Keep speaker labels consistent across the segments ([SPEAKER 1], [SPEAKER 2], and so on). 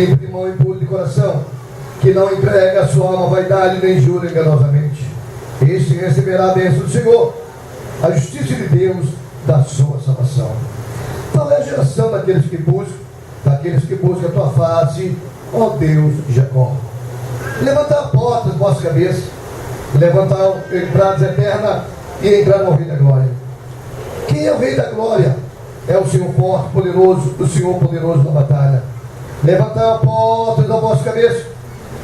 [SPEAKER 1] de mão e puro de coração, que não entrega a sua alma à vaidade, nem jura enganosamente. Este receberá a bênção do Senhor, a justiça de Deus da sua salvação. Tal é a geração daqueles que buscam a tua face, ó Deus de Jacó. Levantar a porta das vossas cabeças, levantar entradas eternas e entrar no Rei da Glória. Quem é o Rei da Glória? É o Senhor forte, poderoso, o Senhor poderoso na batalha. Levantai a porta da vossa cabeça,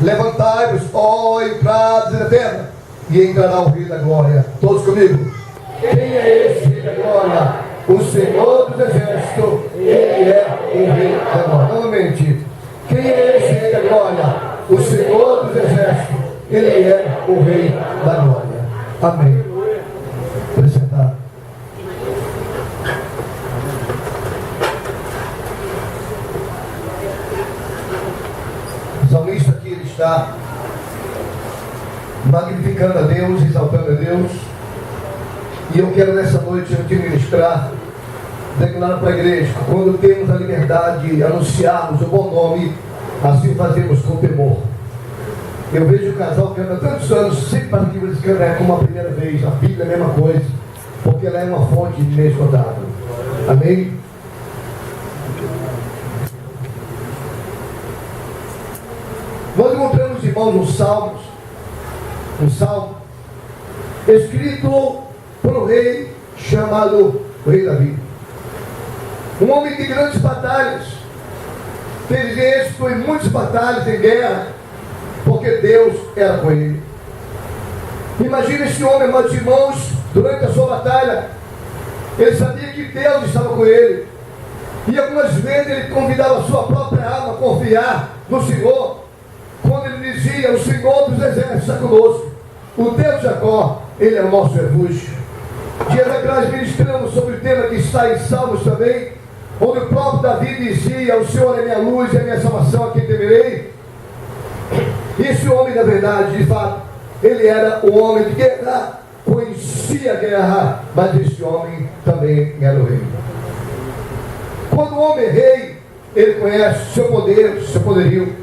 [SPEAKER 1] levantai-vos, ó entradas eternas, e entrará o Rei da Glória. Todos comigo. Quem é esse Rei da Glória? O Senhor dos Exércitos, Ele é o Rei da Glória. Novamente, quem é esse Rei da Glória? O Senhor dos Exércitos, Ele é o Rei da Glória. Amém. Apresentar. O salmista aqui, ele está magnificando a Deus, exaltando a Deus. E eu quero nessa noite eu te ministrar, declarando para a igreja: quando temos a liberdade de anunciarmos o bom nome, assim fazemos com temor. Eu vejo o casal que anda tantos anos, sempre para que eles cantam como a primeira vez. A Bíblia é a mesma coisa, porque ela é uma fonte inesgotável. Amém? Nós encontramos, irmãos, um salmo escrito por um rei chamado Rei Davi, um homem de grandes batalhas, teve êxito em muitas batalhas, em guerra, porque Deus era com ele. Imagina esse homem, meus irmãos, durante a sua batalha, ele sabia que Deus estava com ele, e algumas vezes ele convidava a sua própria alma a confiar no Senhor, quando ele dizia: o Senhor dos Exércitos está conosco, o Deus de Jacó, Ele é o nosso refúgio. Dias atrás ministramos sobre o tema que está em Salmos também, onde o próprio Davi dizia: o Senhor é minha luz e a minha salvação, a quem temerei. Esse homem, na verdade, de fato, ele era um homem de guerra, conhecia a guerra, mas esse homem também era o rei. Quando o homem é rei, ele conhece seu poder, seu poderio.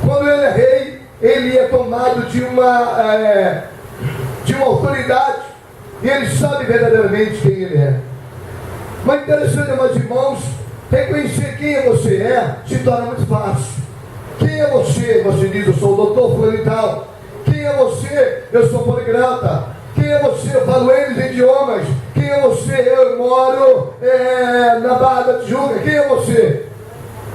[SPEAKER 1] Quando ele é rei, ele é tomado de uma autoridade, e ele sabe verdadeiramente quem ele é. Mas interessante, meus irmãos, reconhecer quem você é se torna muito fácil. Quem é você? Você diz: eu sou o doutor fulano e tal. Quem é você? Eu sou poliglota. Quem é você? Eu falo N idiomas. Quem é você? Eu moro na Barra da Tijuca. Quem é você?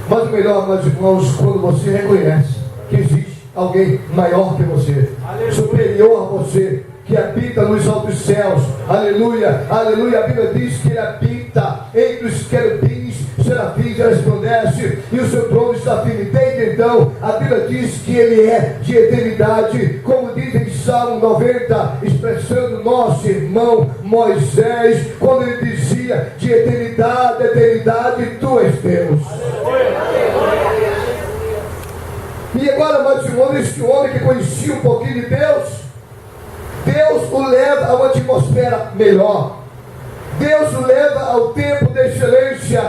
[SPEAKER 1] Mas o melhor, meus irmãos, quando você reconhece que existe alguém maior que você, superior a você, que habita nos altos céus. Aleluia, aleluia. A Bíblia diz que ele habita entre os querubins, serafins, resplandece, e o seu trono está firme. Desde então, a Bíblia diz que ele é de eternidade, como diz em Salmo 90, expressando nosso irmão Moisés, quando ele dizia: de eternidade a eternidade, tu és Deus. E agora, meus irmãos, este homem que conhecia um pouquinho de Deus, Deus o leva a uma atmosfera melhor. Deus o leva ao tempo de excelência.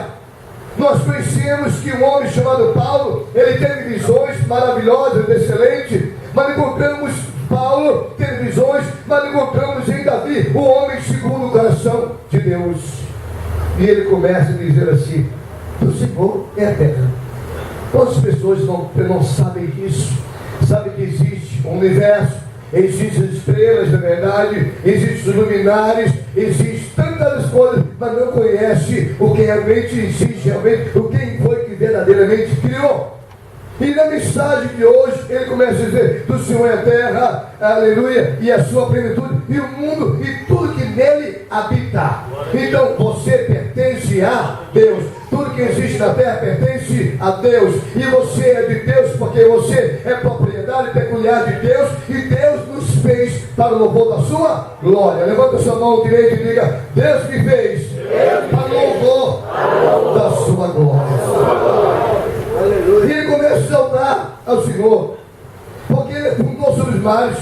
[SPEAKER 1] Nós conhecemos que um homem chamado Paulo, ele teve visões maravilhosas, excelentes, mas encontramos Paulo teve visões, mas encontramos em Davi um homem segundo o coração de Deus. E ele começa a dizer assim: o Senhor é eterno. Quantas pessoas não sabem disso? Sabem que existe um universo, existem as estrelas, na verdade, existem os luminares, existem tantas coisas, mas não conhece o que realmente existe, realmente, o quem foi que verdadeiramente criou. E na mensagem de hoje, ele começa a dizer: do Senhor é a terra, aleluia, e a sua plenitude, e o mundo, e tudo que nele habita. Então você pertence a Deus. Tudo que existe na terra pertence a Deus. E você é de Deus, porque você é propriedade peculiar de Deus, e Deus nos fez para o louvor da sua glória. Levanta sua mão direita e diga: Deus me fez para o louvor da sua glória. E ele começa a exaltar ao Senhor, porque ele fundou sobre os mares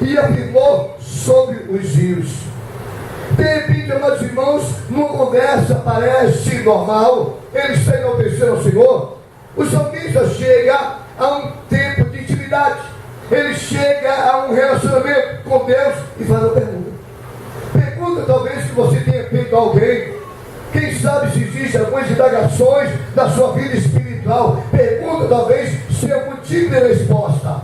[SPEAKER 1] e afirmou sobre os rios. De repente, meus irmãos, numa conversa parece normal, ele está enaltecendo ao Senhor. O salmista chega indagações da sua vida espiritual, pergunta talvez seu motivo de resposta.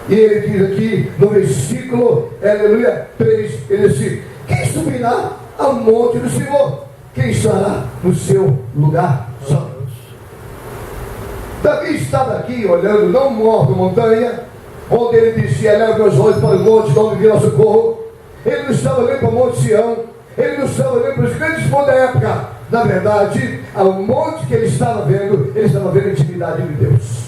[SPEAKER 1] E ele diz aqui no versículo, aleluia, 3, ele diz: quem subirá ao monte do Senhor? Quem estará no seu lugar santo? Davi estava aqui olhando, não morto, montanha, onde ele dizia: eleva meus olhos para o monte, de onde virá socorro. Ele não estava olhando para o monte Sião, ele não estava olhando para os grandes montes da época. Na verdade, ao monte que ele estava vendo a intimidade de Deus.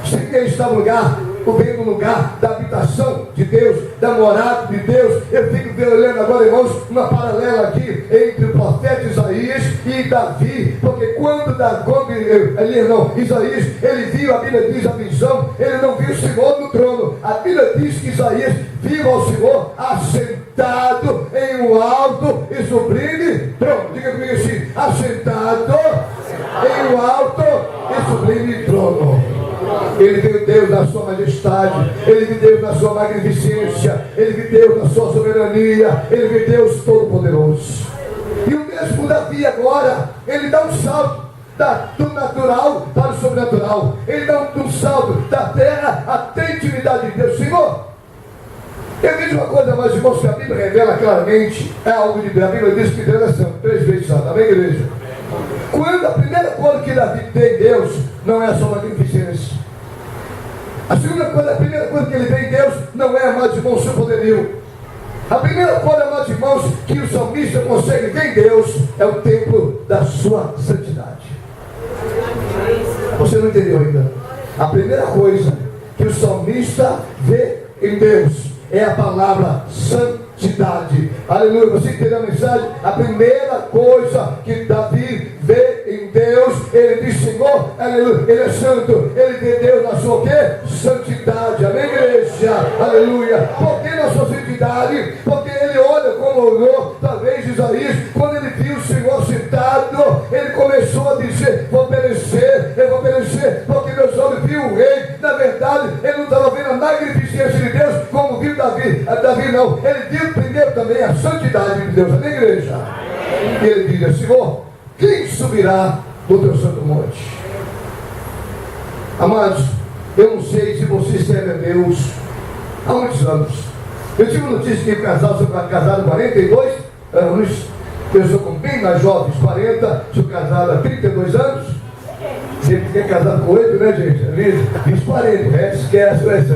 [SPEAKER 1] Sempre que ele estava no lugar, vendo o lugar da habitação de Deus, da morada de Deus. Eu fico olhando agora, irmãos, uma paralela aqui entre o profeta Isaías e Davi, porque Isaías, ele viu, a Bíblia diz a visão, ele não viu o Senhor no trono. A Bíblia diz que Isaías viu ao Senhor assentado em um alto e sublime trono. Diga comigo assim: assentado em um alto e sublime trono. Ele viu Deus na sua majestade, ele viu Deus na sua magnificência, ele viu Deus na sua soberania, ele viu Deus todo-poderoso. E o mesmo Davi agora, ele dá um salto do natural para o sobrenatural. Ele dá um salto da terra até a intimidade de Deus. Senhor, eu vejo uma coisa, mas irmãos, que a Bíblia revela claramente, é algo de Deus. A Bíblia diz que Deus é santo, 3 vezes santo. Amém, igreja? Quando a primeira coisa que Davi tem em Deus não é a sua magnificência. A primeira coisa que ele vê em Deus não é, amados irmãos, seu poderio. A primeira coisa, amados irmãos, que o salmista consegue ver em Deus é o templo da sua santidade. Você não entendeu ainda? A primeira coisa que o salmista vê em Deus é a palavra santidade. Aleluia, você entendeu a mensagem? A primeira coisa que Davi vê em Deus, ele diz: Senhor, aleluia, ele é santo. Ele vê Deus na sua quê? Santidade. Amém, igreja? Aleluia. Por que na sua santidade? Porque ele olha como olhou, talvez Isaías, quando ele viu o Senhor sentado, ele começou a dizer: vou perecer, eu vou perecer, porque meus olhos viu o rei. Na verdade, ele não estava vendo a magnificência de Deus como viu Davi. Davi não, ele viu primeiro também a santidade de Deus. Amém, igreja? E ele diz: Senhor, quem subirá do teu santo monte? Amados, eu não sei se você serve a Deus há muitos anos. Eu tive notícia que o casal, sou casado há 42 anos. Eu sou com bem mais jovens, 40, sou casado há 32 anos. Você fica casado com 8, né, gente? Diz 40, o resto esquece, o resto.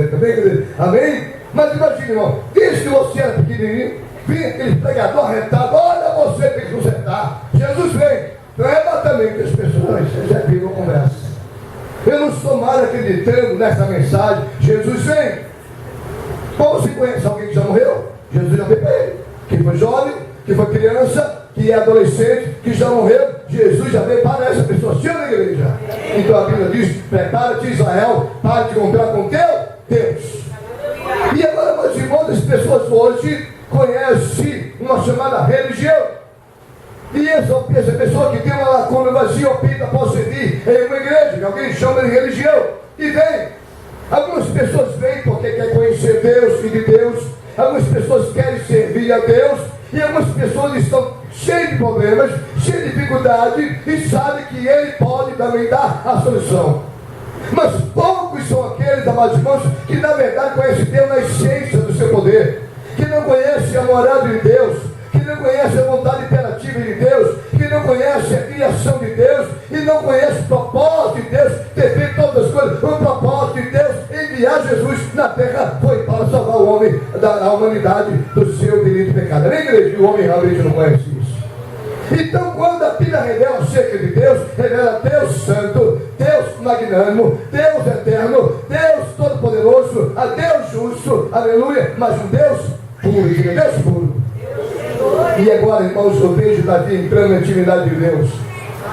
[SPEAKER 1] Amém? Mas imagine, irmão, desde que você era pequenininho, vinha aquele pregador arretado: olha, você tem que consertar. Jesus vem. Então é arrebatamento das pessoas. Vocês já viram a conversa. Eu não estou mais acreditando nessa mensagem. Jesus vem. Como você conhece alguém que já morreu? Jesus já veio para ele. Que foi jovem, que foi criança, que é adolescente, que já morreu. Jesus já veio para essa pessoa. Sim, na igreja. Então a Bíblia diz: prepara-te, Israel, para te encontrar com teu Deus. E agora, meus irmãos, as pessoas hoje conhecem uma chamada religião. E essa pessoa que tem uma lacuna vazia opta por servir em uma igreja, que alguém chama de religião, e vem. Algumas pessoas vêm porque querem conhecer Deus e de Deus. Algumas pessoas querem servir a Deus. E algumas pessoas estão cheias de problemas, cheias de dificuldade, e sabem que Ele pode também dar a solução. Mas poucos são aqueles, amados irmãos, que na verdade conhecem Deus na essência do seu poder, que não conhecem a morada de Deus, que não conhecem a vontade imperativa de Deus, que não conhecem a criação de Deus, e não conhecem o propósito de Deus, ter feito todas as coisas. O propósito de Deus enviar Jesus na terra foi para salvar o homem, a humanidade, do seu delito e pecado. Nem igreja, o homem realmente não conhece isso. Então, quando a Bíblia revela acerca de Deus, revela Deus santo, Deus magnânimo, Deus eterno, Deus todo-poderoso, a Deus justo, aleluia, mas um Deus puro, diga Deus puro. E agora, irmãos, eu vejo Davi entrando na intimidade de Deus.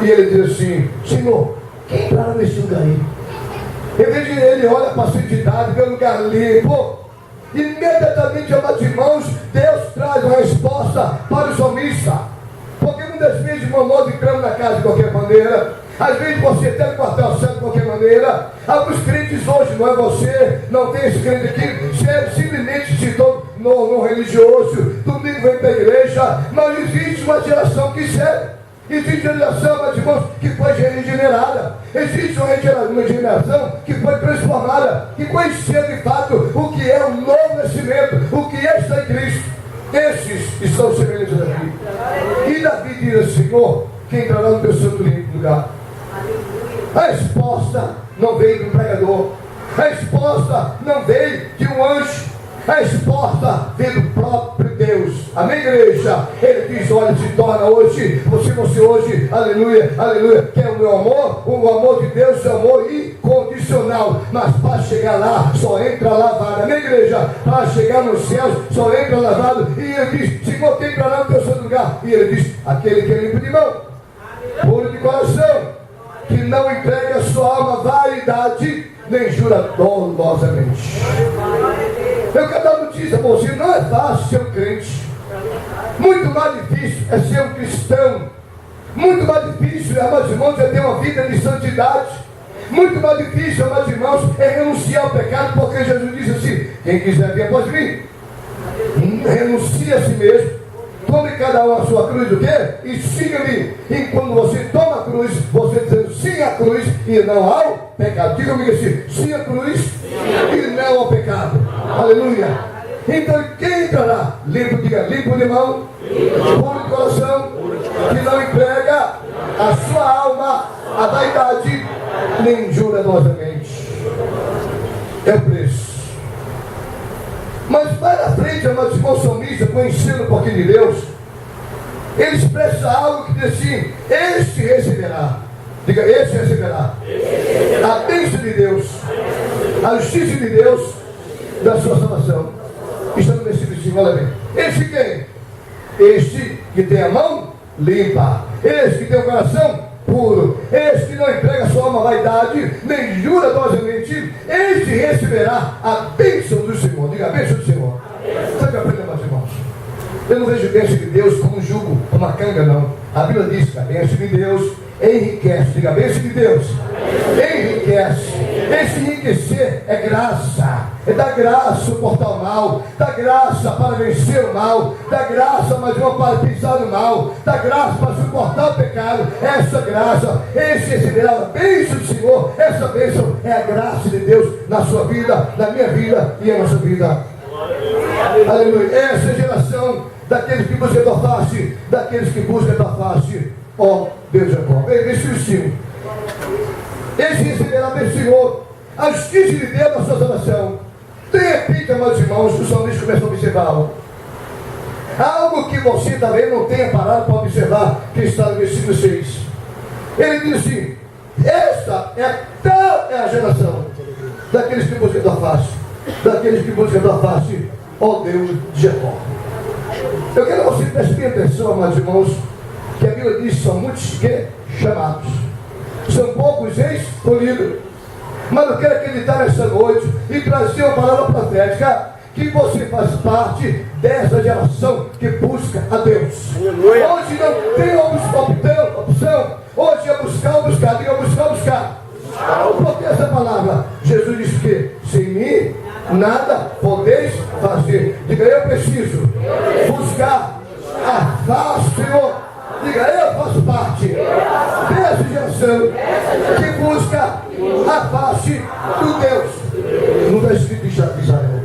[SPEAKER 1] E ele diz assim: Senhor, quem entrará nesse lugar aí? Eu vejo ele olha para a santidade, vê um lugar limpo. Imediatamente, amados irmãos, Deus traz uma resposta para o salmista. Porque muitas vezes, irmão, nós entramos na casa de qualquer maneira. Às vezes você até no quartel certo de qualquer maneira. Alguns crentes hoje, não é você, não tem esse crente aqui, simplesmente se torna no religioso, domingo vem para a igreja, mas existe uma geração que serve. Existe uma geração, meus irmãos, que foi regenerada. Existe uma geração que foi transformada, que conheceu de fato o que é o novo nascimento, o que é estar em Cristo. Esses estão semelhantes a Davi. E Davi diz ao Senhor que entrará no teu santo lugar. A resposta não veio do pregador. A resposta não veio de um anjo. A resposta veio do próprio Deus. Amém, igreja? Ele diz, olha, se torna hoje, você hoje, aleluia, aleluia, quer o meu amor? O amor de Deus é amor incondicional. Mas para chegar lá, só entra lavado. Amém, igreja? Para chegar nos céus, só entra lavado. E ele diz, Senhor, quem entrará no teu santo lugar? E ele diz, aquele que é limpo de mão, puro de coração, que não entrega a sua alma à vaidade, nem jura dolosamente. Eu quero dar notícia a você, não é fácil ser um crente. Muito mais difícil é ser um cristão. Muito mais difícil, amados irmãos, é ter uma vida de santidade. Muito mais difícil, amados irmãos, é renunciar ao pecado, porque Jesus disse assim, quem quiser vir após mim, renuncie a si mesmo. Tome cada um a sua cruz, o quê? E siga-me. E quando você toma a cruz, você dizendo sim à cruz e não ao pecado. Diga comigo assim, sim à cruz e não ao pecado. Aleluia. Então quem entrará? Limpo, diga, limpo de mão, puro de coração, que não entrega a sua alma à vaidade, nem jura dolosamente. É o preço. Mas mais à frente, amados irmãos salmistas, conhecendo um pouquinho de Deus, ele expressa algo que diz assim, este receberá. Diga, este receberá. A bênção de Deus, a justiça de Deus, da sua salvação. Está no versículo 5, olha bem. Este quem? Este que tem a mão limpa. Este que tem o coração puro. Este que não entrega a sua alma à vaidade, nem jura dolosamente, este receberá a bênção do Senhor. Diga, a bênção do Senhor. Sabe o que aprende, meus irmãos? Eu não vejo a bênção de Deus como um jugo, como uma canga, não. A Bíblia diz que a bênção de Deus enriquece. Diga, a bênção de Deus enriquece. Esse enriquecer é graça. É dar graça suportar o mal, dá graça para vencer o mal, dá graça, mas não para pisar no mal, dá graça para suportar o pecado. Essa graça, esse receberá a bênção do Senhor. Essa bênção é a graça de Deus na sua vida, na minha vida e na nossa vida. Aleluia. Essa é a geração daqueles que buscam a tua face, daqueles que buscam a tua face, ó Deus de Jacó. Versículo 5. Esse receberá do Senhor a justiça de Deus na sua salvação. De repente, amados irmãos, o salmista começou a observar algo que você também não tenha parado para observar, que está no versículo 6. Ele diz assim, esta é a geração daqueles que buscam a tua face, daqueles que buscam a tua face, ó Deus de Jacó. Eu quero que você preste bem atenção, amados irmãos, que a Bíblia diz que são muitos que chamados, são poucos escolhidos. Mas eu quero acreditar nessa noite e trazer uma palavra profética, que você faz parte dessa geração que busca a Deus. Hoje não tem opção. Hoje é buscar, diga buscar. Porque essa palavra, Jesus disse que sem mim nada podeis fazer. Diga, eu preciso buscar a face do Senhor. Diga, eu faço parte dessa geração que busca a face do Deus. Não está escrito em Israel.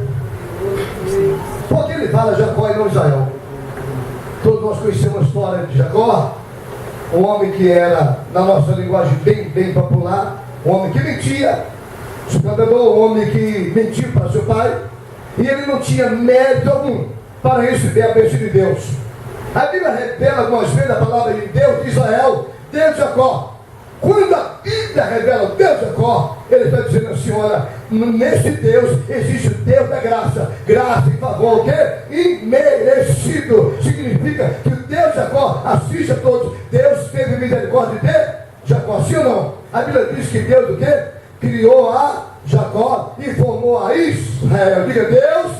[SPEAKER 1] Porque ele fala Jacó e não Israel. Todos nós conhecemos a história de Jacó, um homem que era, na nossa linguagem bem popular, um homem que mentia, escandalou, um homem que mentiu para seu pai, e ele não tinha mérito algum para receber a bênção de Deus. A Bíblia revela algumas vezes a palavra de Deus de Israel, Deus de Jacó. Quando a Bíblia revela o Deus de Jacó, ele está dizendo assim, olha, nesse Deus existe o Deus da graça. Graça e favor, o quê? Imerecido. Significa que o Deus de Jacó assiste a todos. Deus teve misericórdia de Jacó, sim ou não? A Bíblia diz que Deus o quê? Criou a Jacó e formou a Israel. Diga, Deus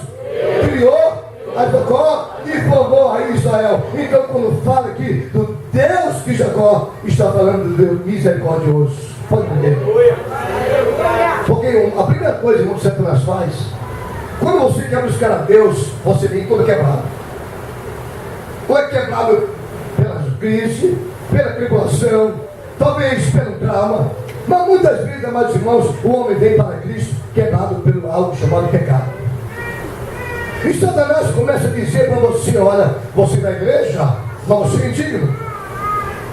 [SPEAKER 1] criou a Jacó e formou a Israel. Então, quando fala aqui do Deus que Jacó, está falando do Deus misericordioso. Pode entender? Porque a primeira coisa que o Satanás faz, quando você quer buscar a Deus, você vem todo quebrado. Ou é quebrado pelas crises, pela tribulação, talvez pelo trauma, mas muitas vezes, amados irmãos, o homem vem para Cristo quebrado pelo algo chamado pecado. E Satanás começa a dizer para você: olha, você da igreja, mas você é indigno.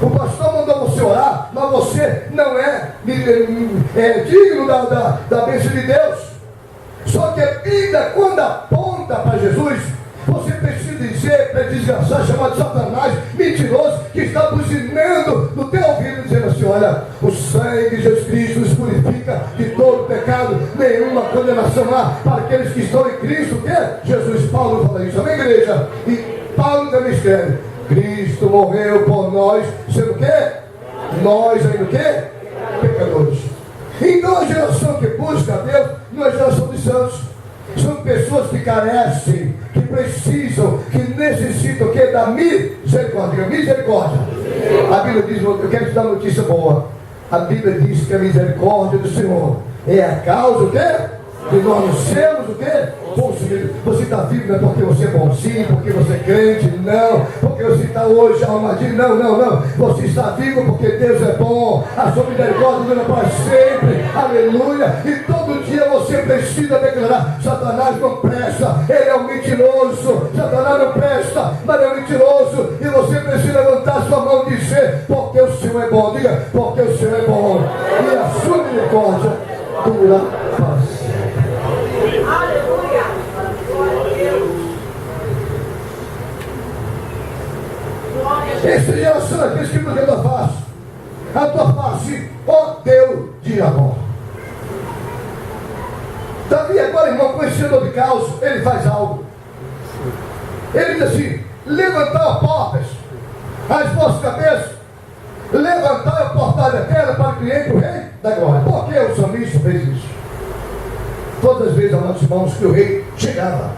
[SPEAKER 1] O pastor mandou você orar, mas você não é digno da bênção de Deus. Só que a Bíblia, quando aponta para Jesus, você precisa dizer para esse desgraçado chamado Satanás, mentiroso, que está buzinando no teu ouvido, dizendo assim: olha, o sangue de Jesus Cristo nos purifica de todo pecado, nenhuma condenação há para aqueles que estão em Cristo. O que? Jesus, Paulo fala isso, amém, igreja? E Paulo também escreve: Cristo morreu por nós, sendo o quê? Nós ainda o quê? Pecadores. Então a geração que busca a Deus não é a geração dos santos. São pessoas que carecem, que precisam, que necessitam o quê? Da misericórdia. Misericórdia. A Bíblia diz, eu quero te dar uma notícia boa. A Bíblia diz que a misericórdia do Senhor é a causa o quê? De nós não sermos o quê? Consumidos. Você está vivo não é porque você é bonzinho, porque você é crente, não. Porque você está hoje arrumadinho, não. Você está vivo porque Deus é bom. A sua misericórdia dura para sempre. Aleluia. E todo dia você precisa declarar: Satanás não presta, ele é um mentiroso. Satanás não presta, mas é um mentiroso. E você precisa levantar sua mão e dizer: porque o Senhor é bom. Diga: porque o Senhor é bom. E a sua misericórdia dura para sempre.
[SPEAKER 2] Aleluia!
[SPEAKER 1] Essa geração aqui que porque a tua face, ó Deus de amor. Davi agora, irmão, conhecedor de caos, ele faz algo. Ele diz assim: levantai portas, as vossas cabeças, levantai a portada da terra para que entre o rei da glória. Por que o salmista fez isso? Todas as vezes, amados irmãos, que o rei chegava,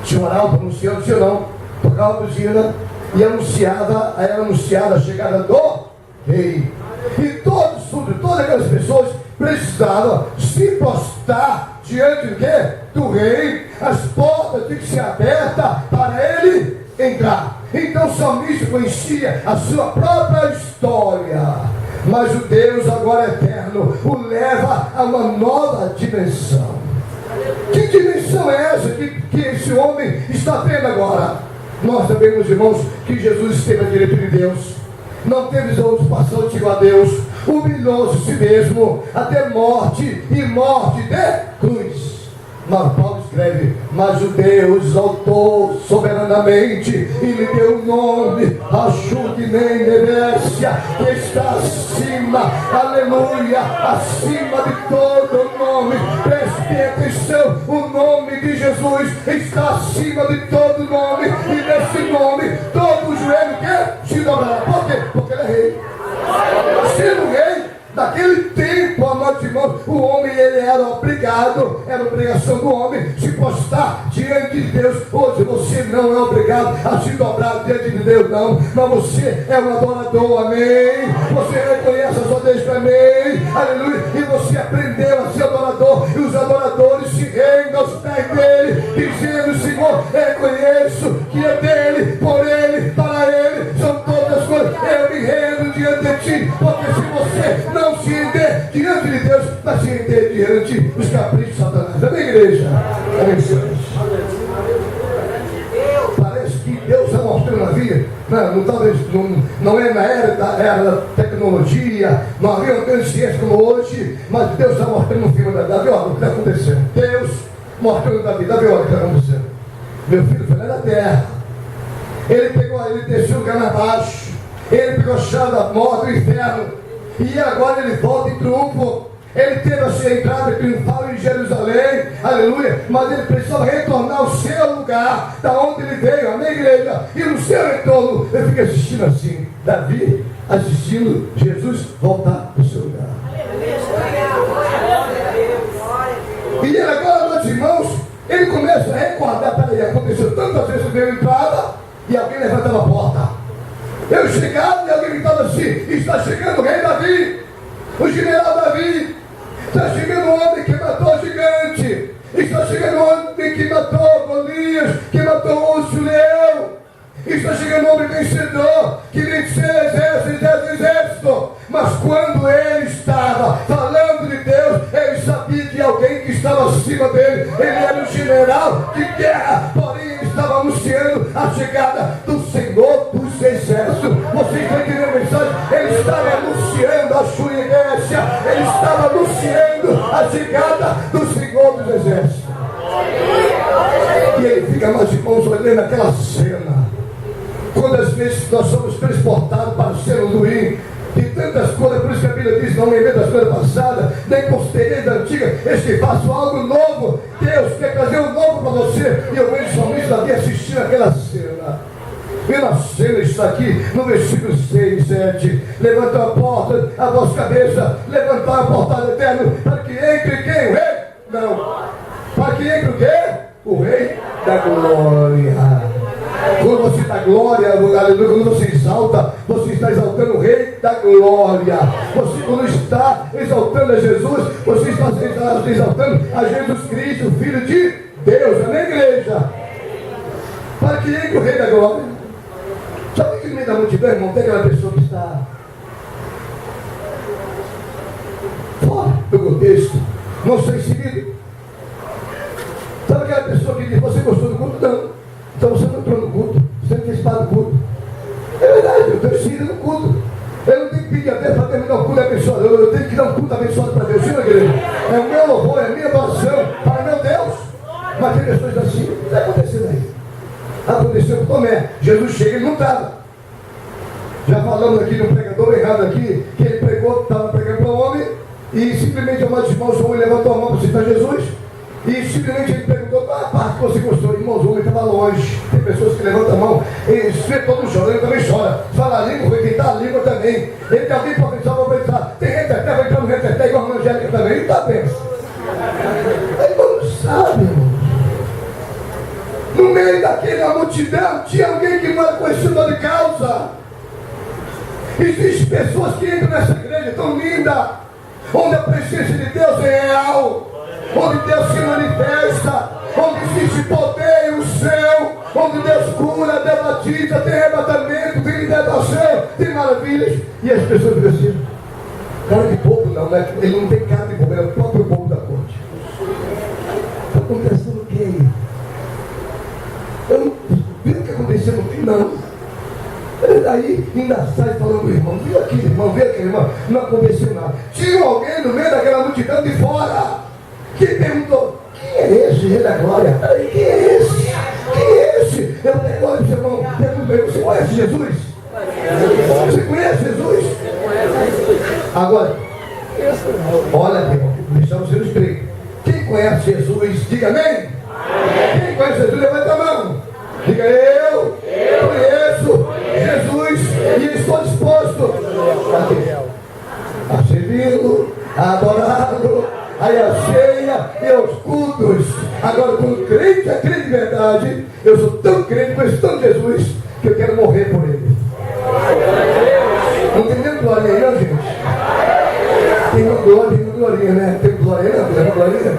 [SPEAKER 1] tinha um oral pronunciando, se não, tocava a buzina e era anunciada a chegada do rei. E todas aquelas pessoas precisavam se prostrar diante do quê? Do rei. As portas tinham que ser abertas para ele entrar. Então o salmista conhecia a sua própria história, mas o Deus agora eterno o leva a uma nova dimensão. Que dimensão é essa que esse homem está tendo agora? Nós sabemos, irmãos, que Jesus esteve à direita de Deus, não teve usurpação, chegou a Deus, humilhou-se a si mesmo até morte e morte de cruz. Mas Paulo escreve: mas o Deus exaltou soberanamente e lhe deu o nome, ajude nem Nebécia, que está acima, aleluia, acima de todo nome. Preste atenção, o nome de Jesus está acima de todo nome, e nesse nome todo joelho quer se dobrará. Por quê? Porque ele é rei. Sendo rei, naquele tempo, amados irmãos, o homem ele era obrigado, era obrigação do homem se postar diante de Deus. Hoje você não é obrigado a se dobrar diante de Deus, não, mas você é um adorador, amém? Você reconhece a sua Deus, amém? Aleluia. E você aprendeu a ser adorador, e os adoradores se rendem aos pés dele, dizendo: Senhor, reconheço que é dele, por ele, para ele são todas as coisas. Eu me rendo diante de ti, porque se você não se render diante de Deus, vai se render diante dos caprichos de Satanás. Amém, igreja? Amém, senhores? Parece que Deus está mostrando a vida. Não é na era da tecnologia, não havia uma grande ciência como hoje, mas Deus está mostrando no filme da Davi. Olha o que está acontecendo. Deus mostrando a vida. Davi, olha o que está acontecendo. Meu filho foi lá na terra. Ele desceu o lugar abaixo. Ele pegou a chave da morte do inferno. E agora ele volta em triunfo. Ele teve a sua entrada triunfal em Jerusalém, aleluia, mas ele precisava retornar ao seu lugar, da onde ele veio, amém, igreja? E no seu retorno, ele fica assistindo assim, Davi assistindo Jesus voltar para o seu lugar. E ele agora, meus irmãos, ele começa a recordar: peraí, aconteceu tantas vezes que veio entrada e alguém levantava a porta. Eu chegava e alguém gritava assim: está chegando o rei Davi, o general Davi, está chegando o homem que matou o gigante, está chegando o homem que matou Golias, que matou o urso leão, está chegando o homem vencedor, que venceu exércitos sabia de alguém que estava acima dele. Ele era um general de guerra, porém ele estava anunciando a chegada do Senhor dos Exércitos. Vocês estão entendendo a mensagem? Ele estava anunciando a sua igreja, ele estava anunciando a chegada do Senhor dos Exércitos. E ele fica, meus irmãos, olhando aquela cena. Quantas vezes nós somos transportados para o céu do ruim de tantas coisas, por isso que a Bíblia diz, não lembrei das coisas passadas, nem considerei da antiga, eis que faço algo novo. Deus quer trazer um novo para você. E eu vejo somente Davi assistindo aquela cena. E na cena está aqui no versículo 6, 7. Levanta a porta, a vossa cabeça, levantar a portada eterna, para que entre quem? O rei? Não. Para que entre o quê? O rei da glória. Quando você dá glória, quando você exalta, você está exaltando o Rei da glória. Você, quando está exaltando a Jesus, você está exaltando a Jesus Cristo, Filho de Deus. Amém, igreja? Para que entre o Rei da glória. Sabe que no meio da multidão, irmão, tem aquela pessoa que está fora do contexto, não está inserido. Sabe aquela pessoa que diz, você gostou do culto? Não. Então você não entrou no culto, você não fez parte do culto. É verdade, eu estou inserido no culto. Eu não tenho que pedir a Deus para terminar o culto abençoado. Eu tenho que dar um culto abençoado para Deus, sim, igreja? É o meu louvor, é a minha adoração para meu Deus. Mas tem pessoas assim, o que está acontecendo aí? Aconteceu com Tomé. Jesus chega e ele não estava. Já falamos aqui no pregador errado aqui, que ele pregou, estava pregando para o homem, e simplesmente, amados irmãos, o homem levantou a mão para citar Jesus. E simplesmente ele perguntou qual a parte que você gostou. Irmãos, o homem estava longe. Tem pessoas que levantam a mão, eles vê todo chorando, ele também chora. Fala a língua, vai tentar a língua também. Ele tem alguém para pensar, vai pensar. Tem reteté, vai entrar no reteté, igual a irmã Angélica também. Ele está bem. Ele não sabe, irmão. No meio daquela multidão, tinha alguém que não era conhecido de causa. Existem pessoas que entram nessa igreja tão linda, onde a presença de Deus é real, onde Deus se manifesta, onde existe poder e o céu, onde Deus cura, Deus batiza, tem arrebatamento, tem libertação, tem maravilhas. E as pessoas dizem assim, cara de bobo não, né? Ele não tem cara de bobo, é o próprio bobo da corte. Está acontecendo o que aí? Eu não vi o que aconteceu no fim, não. Aí ainda sai falando, irmão, viu aquele irmão, não aconteceu nada. Tinha alguém no meio daquela multidão de fora que perguntou, quem é esse rei da glória? Quem é esse? Quem é esse? Eu pergunto, olha, seu irmão, você conhece Jesus? Você conhece Jesus? Agora, olha, irmão, deixamos ser estreito. Quem conhece Jesus, diga amém? Quem conhece Jesus, levanta a mão. Diga, eu conheço Jesus e estou disposto a servi-lo, a adorá-lo, a ir à ceia e aos cultos. Agora, quando crente é crente de verdade, eu sou tão crente, conheço tanto Jesus, que eu quero morrer por ele. Não tem nem glória aí, não, gente? Tem uma glória, né? Tem glória aí, não? Tem uma glória.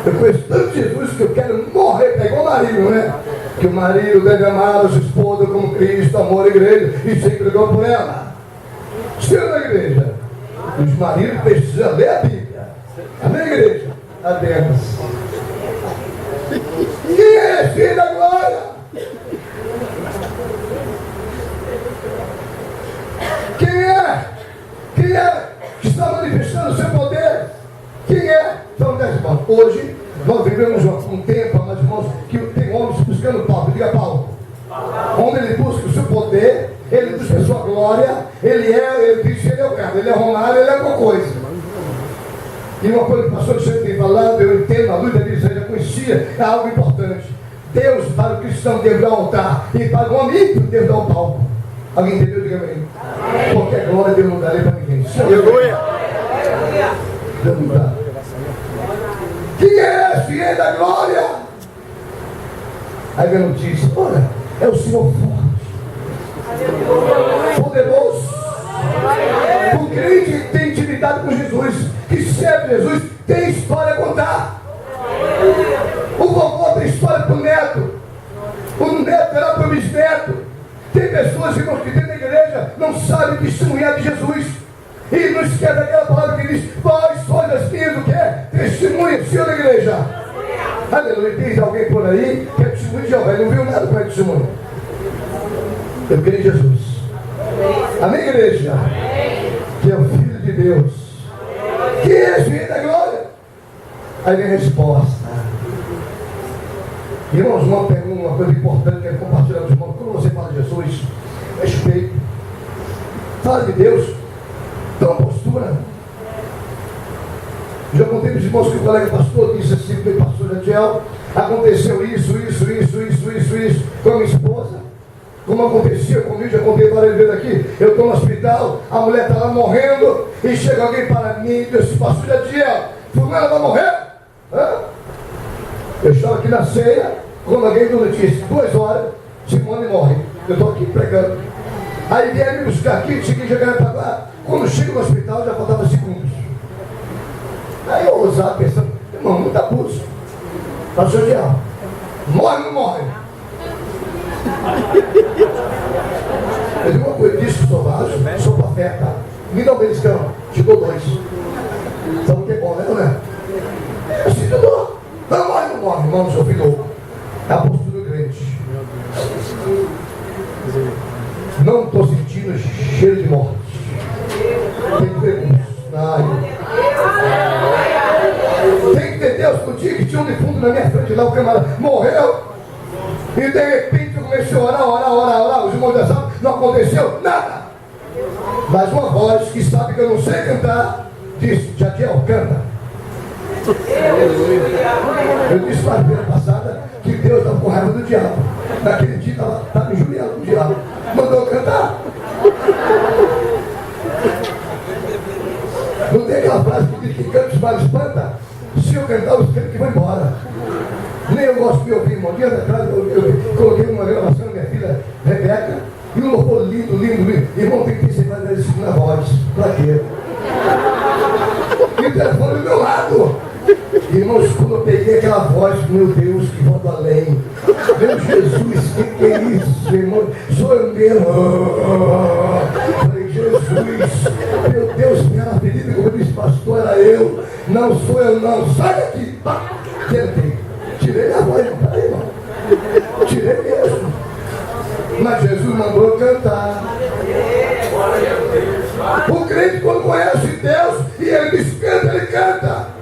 [SPEAKER 1] Eu conheço tanto Jesus que eu quero morrer, é igual o marido, né? Que o marido deve amar a sua esposa como Cristo amou a igreja e se entregou por ela. Chega na igreja. Os maridos precisam ler a Bíblia. Amém, igreja? Apenas. Quem é esse filho da glória? Quem é que está manifestando o seu poder? Quem é? Então, irmãos, hoje nós vivemos um tempo, meus irmãos, que tem homens buscando palco. Diga palco. Onde ele busca o seu poder, ele busca a sua glória, ele diz que ele é o cara, ele é Romário, ele é alguma coisa. E uma coisa que o pastor Alexandre tem falado, eu entendo, a luz da Bíblia, já conhecia, é algo importante. Deus para o cristão deve dar o altar, e para o homem ímpio deve dar o palco. Alguém entendeu? Diga amém. Porque a glória Deus não darei para ninguém. Aleluia. Deus não dá. Quem é esse rei da glória? Aí vem a notícia, olha, é o Senhor forte, poderoso. O crente que tem intimidade com Jesus, que serve Jesus, tem história a contar. O vovô tem história para o neto, o neto terá para o bisneto. Tem pessoas, irmãos, que dentro da igreja não sabem testemunhar de Jesus. E não esquece daquela palavra que diz, vós sois as minhas, o que é? Testemunho, senhor da igreja. Aleluia. Diz alguém por aí que é testemunho de Jeová. Não viu nada com testemunho. Eu creio em Jesus. Amém, igreja? Que é o Filho de Deus. Que é Filho da glória. Aí vem a resposta. Irmãos, uma coisa importante que é compartilhar com os irmãos. Quando você fala de Jesus, respeito. Fala de Deus. Dá uma postura. Já contei para os irmãos que o colega pastor disse assim, que o pastor Jadiel, aconteceu isso com a minha esposa. Como acontecia comigo, já contei várias vezes aqui. Eu estou no hospital, a mulher está lá morrendo, e chega alguém para mim e diz assim, pastor Jadiel, fulano vai morrer? Hã? Eu estava aqui na ceia, quando alguém deu notícia, 2 horas, Simone morre. Eu estou aqui pregando. Aí vieram me buscar aqui, cheguei chegando para lá. Quando chego no hospital, já faltava segundos. Aí eu ousava pensando, irmão, muito abuso. Pastor Jadiel, morre ou não morre? Eu digo uma coisa, disse que sou vaso, sou profeta. Me dá um beliscão, te dou 2. Sabe o que é bom, né? Não é? Eu sim, eu dou. Não morre, não morre, irmão, sou filho louco. É a postura crente. Não estou sentindo cheiro de morte. Tem que ver isso. Tem que ter Deus contigo, que tinha um defunto na minha frente lá, o camarada morreu. E de repente eu comecei a orar. Os irmãos da sala, não aconteceu nada. Mas uma voz que sabe que eu não sei cantar, disse, Jadiel, canta. Eu disse na semana passada que Deus estava com raiva do diabo. Naquele dia estava injuriado com o diabo. Mandou eu cantar. Não tem aquela frase que diz que canta os males espanta? Se eu cantar, os cantos que vão embora. Nem eu gosto de ouvir, irmão. Dias atrás eu coloquei uma gravação da minha filha Rebeca e um louvor lindo. Irmão, tem que ter certeza de segunda voz. Pra quê? E o telefone do meu lado. Irmãos, quando eu peguei aquela voz, meu Deus, que voz do além. Meu Jesus, que é isso, irmão? Sou eu mesmo. Falei, Jesus, meu Deus, minha ferida, como disse pastor, era eu. Não sou eu, não. Sai daqui. Tentei. Tirei a voz, não, peraí, irmão. Tirei mesmo. Mas Jesus mandou eu cantar. O crente, quando conhece Deus e ele diz canta, ele canta.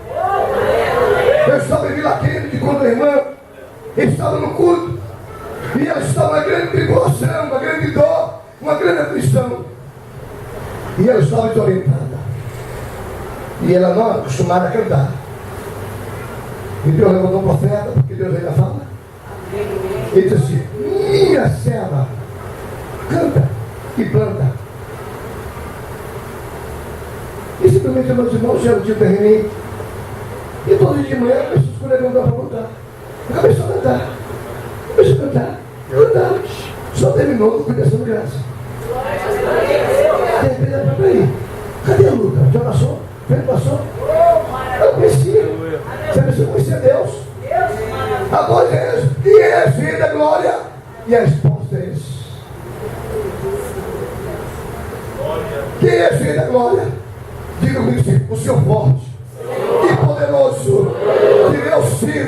[SPEAKER 1] Eu estava em Vila Kennedy quando a irmã estava no culto. E ela estava na grande tribulação, uma grande dor, uma grande aflição. E ela estava desorientada. E ela não era acostumada a cantar. E Deus levantou um profeta, porque Deus ainda fala. Ele disse assim, minha serva, canta e planta. E simplesmente meus irmãos já tinham terminado. E todo dia de manhã as pessoas escolheram para plantar. Eu comecei a cantar. Cantar. Só terminou com a graça. De repente ela falou, aí, cadê a luta? Já passou? Passou? Eu conhecia. Você precisa conhecer Deus. A voz é essa. E é filho da glória. E a resposta é essa. Quem é filho da glória? Diga-me, o Senhor forte e poderoso, que Deus filho.